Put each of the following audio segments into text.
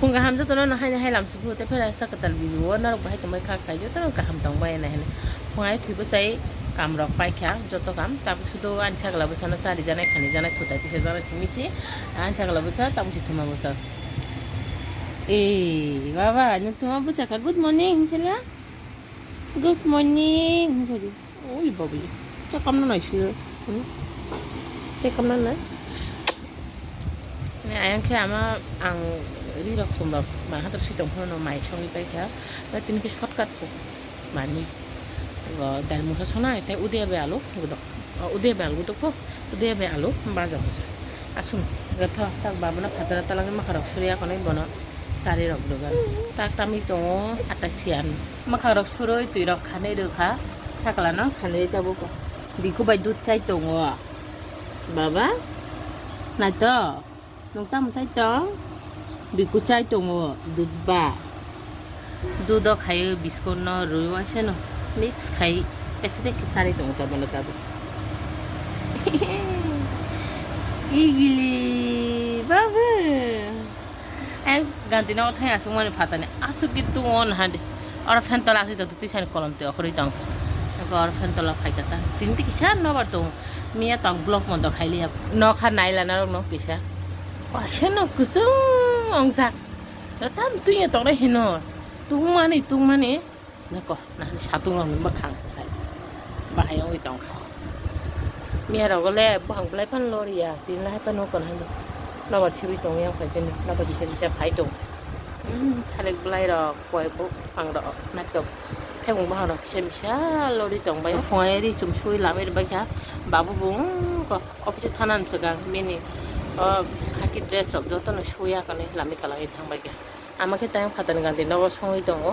phung cái ham rất tao nó hay làm sự vụ tới phải là sao cái tần ví dụ nó hay tụi mấy khác cái chứ tao cái ham tông bay này phung ấy thì bữa say কাম rock পাইখা যত কাম তারপর শুধু আনছাগলা বসানো চারি জানাই খানি জানাই থুতাইতে সে জানাই মিশি আনছাগলা বসা তারপর থুমা বসা এই বাবা থুমা বসাকা গুড মর্নিং হিসেলা গুড মর্নিং হিসেলি ওই বাবু তো কাম না নাইছিল তে কাম না আয়াংখে আমা আং রিরক সমরক মা হাতর সিতং ফরনো মাই সঙ্গী পাইখা তিনকে shortcut money dalam muka sana itu udah bealu gitu udah bealu gitu kok udah bealu baca musa asun gitu tak babana khatara talang makarok surya konai bono sari rok dogan tak tami tongo atasian makarok suroi tui rok khane dokha sakalana khane jabu ko diku bai dut chai tongo baba na to nong tam chai to biku chai tongo dut ba dudo khayo biskut no ruwa seno mix খাই এতে দেখে সারি তো মতো বলো তবে ইগলি বাবা এক গান্তি না কোথায় আসুক মানে ফাতা নেই আসুক কিন্তু অন হাঁটে ওরা ফ্যান তলা আসি তো তুই সাইন কলম তো অখরই তং ওর ফ্যান তলা খাইকাতা তিনি তো কিসা নবার তো মিয়া তং ব্লক মন্দ খাইলি ন খা নাইলা না ন কিসা পয়সা ন কুসুম অংজাক তাম তুই তরে হেন তুং মানে nako nah satu orang bakang bahaya oi tong mia ro gole bang plai pan loria tin lai pan no kon han no bar sibi tong yang phai sen no bar bisa phai tong thalek blai ro koi bu phang ro nat ko theo bung ba ro bisa lori tong bai phoi ri chum chui lami bai kha babu bung ko office thanan sagang mini khaki dress ro joto no shuya kane lami kala ei thang bai kha amake tayang phatan gan din no songoi tongo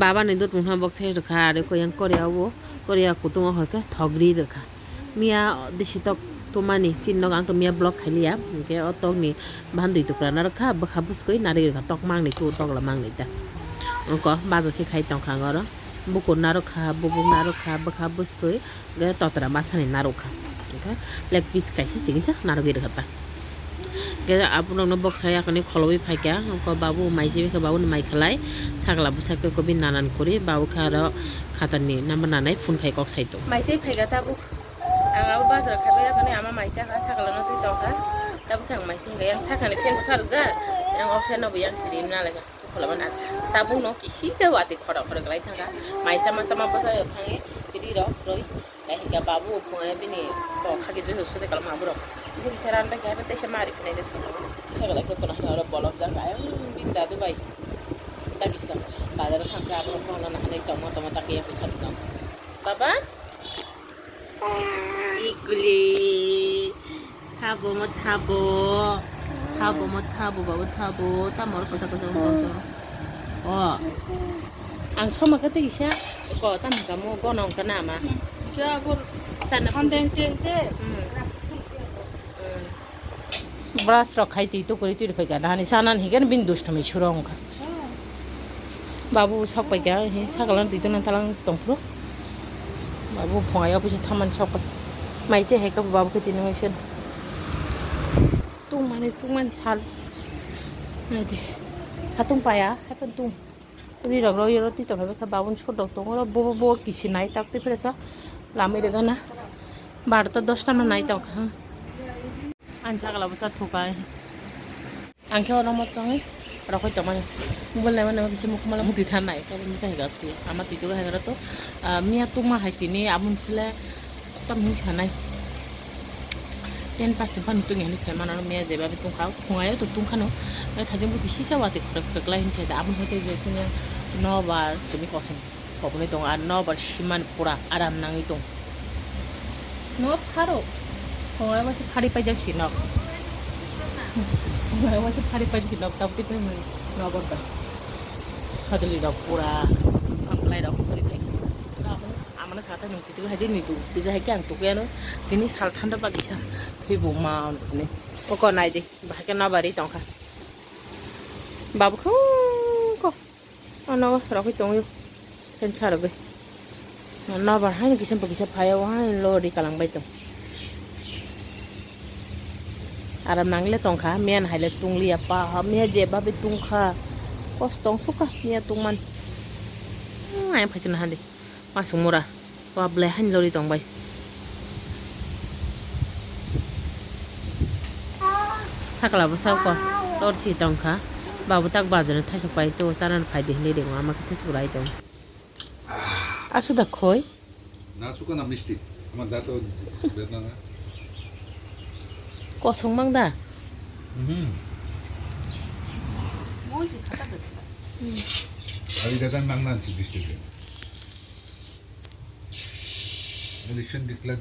বাবা নেদুর মুহা বক্তে রখা আর কয়াং Korea কুতুং হকে থগরি রখা মিয়া দেশি তক তোমানি চিন্নক আং তো মিয়া block খাইলিয়া কে অতক নি ভান্দুই টুকরা না রখা বখা বুসকই নারি রখা তক mang ni tu tok la mang ni ta ko bazo si khai tong khang ro buku na rokha bubung na rokha bokha buskoi ge totra masani na rokha okay leg piece kaisa chingcha na rogi rokha ta ke apun no box saya kani kholobi phaika ko babu maisi ke babu mai khalai sagla busake ko bin nanan kori babu khara khatani number nanai phone khai kok saito maisi phaika ta bu anga bazar khabe kani ama maisi kha sagla no tu toka tabu khang maisi ga yang sakani fen sar ja yang option no yang sirim na laga kholaban tabu no kisi se wati khora khora galai thanga maisa ma sama basa phangi kiri ro roi kai ga babu phone bini ko khagi je so se kalma bro যে সেরান বা গাবে তেসে মারি ফেলে দেছ সেগুলা কত না আর বলব যা গায় বিন্দা দে ভাই দাবিস না বাজারে থাকতে আমরা কোনা না হলে টমেটো তাকে একটু খাইতাম বাবা ইগুলি থাবো বাবা থাবো তা মোর কথা কথা বলছো ও আং সমা কতে গিসা ক তাম কামো গনং তা নামা যা বল সানা হান্দেং টেং তে ব্রাশ রখাই তুই তো করে তুই ফেকা না হানি সানান হিগেন বিন দুষ্টমি সুরং বাবু সব পাইকা হে সাগালান তুই তো না তালাং তংফ্রো বাবু ফঙাইয়া পয়সা থামান সব মাইছে হেকা বাবুকে তিনি হয়েছেন তুং মানে সাল দে হাতুং পায়া হেপেন তুং রি রগ রই রতি তো ভাবে খা বাবুন ছোট তো বো কিছি নাই তাকতে ফেরেছা লামি রেগা না 12টা 10টা না নাই তাও হ্যাঁ আনছা গলা বসা থুকায় আংখে অনমত হয় রকই তো মানে মোবাইল নাই মানে কিছু মুখ মালা মুতি থান নাই কারণ মিছা হেগা তুই আমার তুই তো হেগা তো মিয়া তুমা হাইতিনি আমুন ছিলে তাম হিসা নাই 10% ফান তুই হেনি ছয় মানানো মিয়া যেভাবে তুম খাও খুঁয়ায় তো তুম খানো থাকজোं বেশি চাওয়াতে খরকলাই হিসা আমুন হইতে যে তুমি 9 বার তুমি পছন্দ খবরই দं আর 9 বার সিমান পুরা আরাম নাঙি দं নো ফারো খুঁয়ায় মাসে ফাড়ি পাই যাচ্ছি ন masih hari pagi dok tapi tu memang nomor kan hadli dok pura apply dok hari pagi amana sata nung titu hadir ni tu tiga hari yang tu kan ini sal thanda pagi sah tapi buma ni pokok naik deh bahkan nabari tongka babu kau anak rapi tong yuk kencar be nabar hai kisah kisah payah wah lo di kalang bayi tong aram nangle tongka mian haile tungli apa mia jeba be tungka kos tong suka mia tungman ayam pacin handi masuk murah wah belahan lori tong bay sakala besar ko lor si tongka babu tak bazar thai sok pai to saran phai de le de ma ma thai sok rai tong asu da khoi না সুকা না মিষ্টি আমার দাঁত বেদনা না kosong mang da আমি দাদা নাংনা আনছি মিষ্টিতে ইলেকশন ডিক্লার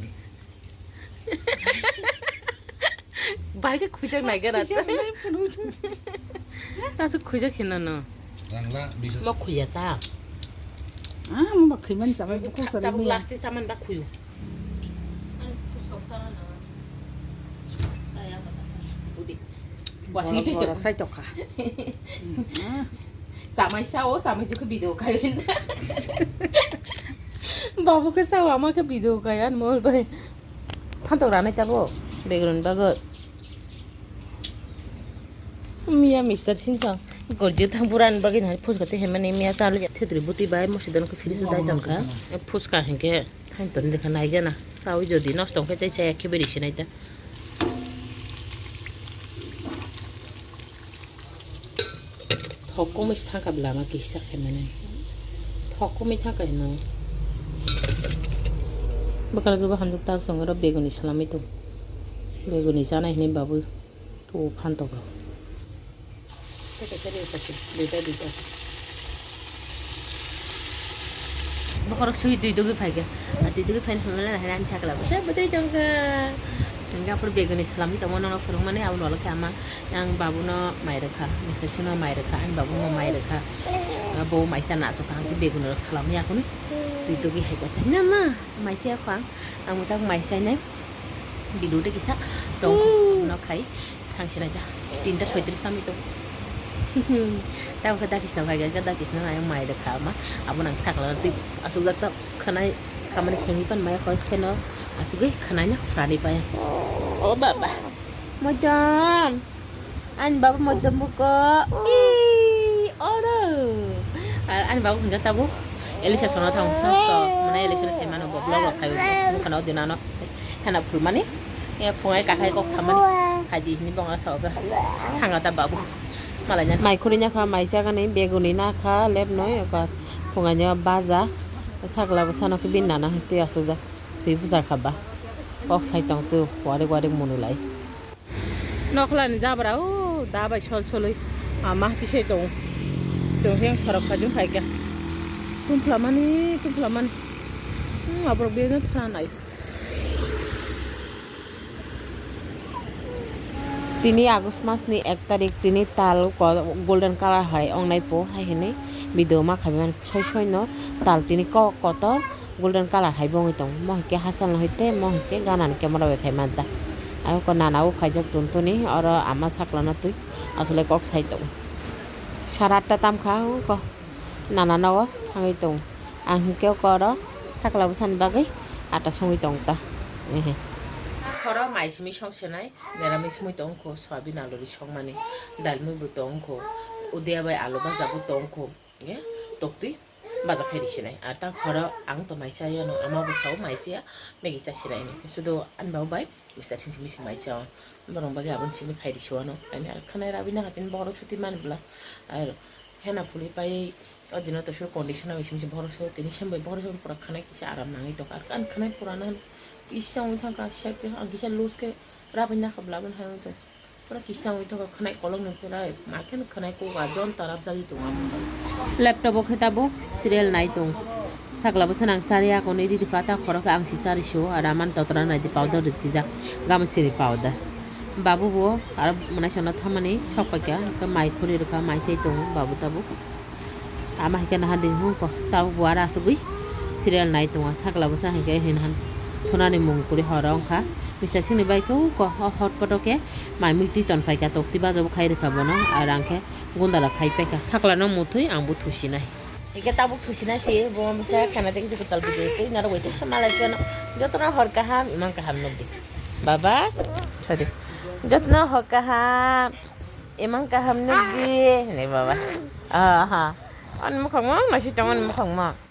বাইকে খুঁজে নাই গা রাত তাসু খুঁজে খেনা না নাংলা মিষ্টি মক খুঁজে তা mà khi mình chả phải bốc ra ta đi bu lasti saman ba khuyu Wah, sih cocok. sai chọc cả Samai sao samai juga video kain. Babu ke sao ama ke video kain mol bay. Pantau rana jago background bagus. Mia Mister Sinta gorje thang puran bagin hai phus kate hemane mia chalu ya thedri buti bai mosidan ko firi sudai tangka phus ka henke thain ton dekha nai jana sau jodi nষ্ট ke chai chai ke beri sinai ta thokko mis thaka blama ki hisa hemane thokko mi thaka hena bakal juba hanjuk tak songara beguni salami to beguni sana hini babu to phantok Bakorok suhi duit faga, duit fain family lah heran cakap lah. Saya betul jangka, enggak perlu begun Islam itu mana orang firman ni awal awal kama yang babu no mai rekha, Mister Sina mai rekha, an babu no mai rekha, babu mai sana so kang ki begun orang Islam ya aku ni, duit ki hai kata, nama mai cia kang, ang mutak mai sana, bidu dek kisah, dong no kai, thang sini aja, tinta suai tulis tam itu. Tahu kata kisah kayak kata kisah ayam mai dah kama, abu nang sak lah tu asal jatuh kena kamar kengipan mai kau kena asal gay kenanya fradi payah. Oh bapa, macam, an bapa macam buka, oh no, an bapa enggak tahu, Elisa sono tahu, mana Elisa saya mana bawa blog kayu, kena di nano, kena pul mana, ya pungai kakak kok sama ni, haji ni bang asal ke, hangga tak babu. Malahnya mai kurinya kha mai sa kan beguni na kha lep noi ka phunganya baza sakla basana ke bin nana te asuja tui buza khaba ok sai tong tu ware ware munulai noklan jabra o da bai chol choloi ama ti sei tong jong heng sarak khajung haika tumplaman abro bena thanai Tini Agustus mas ni 1 tarik tini tal golden color hai ong nai po hai hene video ma khaban soi no tal tini ko kotor golden color hai bong itong mo ke hasan hoite mo ke ganan camera be khai manta ayo ko nana u khaijak tuntuni oro ama saklana tui asole kok sai to saratta tam kha ko nana nawa hangi tong ang ke ko ro sakla busan bagai ata songi tong ta Khora mai simi songsenai meramis mui tongko soyabin aluri songmani dalmui bu tongko udia bai alu baja bu tongko ye tokti baja kheri sinai ata khora ang to mai saya no ama bu sau mai sia megi cha sinai ni sudo an bau bai Mr. Simi mai cha borong bagi abun simi kheri siwano ani ar khanai rabina hatin boro chuti man bla ar hena puli pai odino to sur condition ami simi boro so tini sembai boro so pura khanai kisa aram nangi to ar kan khanai purana Kisah itu kan siapa yang kisah lus ke rabanya kebelakan hal itu. Pura kisah itu kan kena kolong nukura, makan kena ko gajon taraf jadi tu am. Laptop kita bu serial naik tu. Sakla bu senang sari aku ni di kata korok ang sisa risho, araman totoran aja powder ditijak, gam siri powder. babu bo ar mana sana thamani sokpakya ka mai khori rokha mai chai tong babu tabu ama hika na hadin hu ko tabu buara asugui serial nai tong sakla basa hika hin han thonani mung kuri horong kha Mr. Singni bai ko hot kotoke mai mukti ton phai ka tokti ba job khai rokha bono ar angke gundala khai peka sakla no muthui ang bu thusi nai ike tabuk thusi na si bo bisa khamate kisi kotal bide ke naro boite samalai kono jotna hor kaham imang kaham nodi baba sorry jotna hor kaham imang kaham nodi ne baba aha an mukhang ma nasi tangan mukhang ma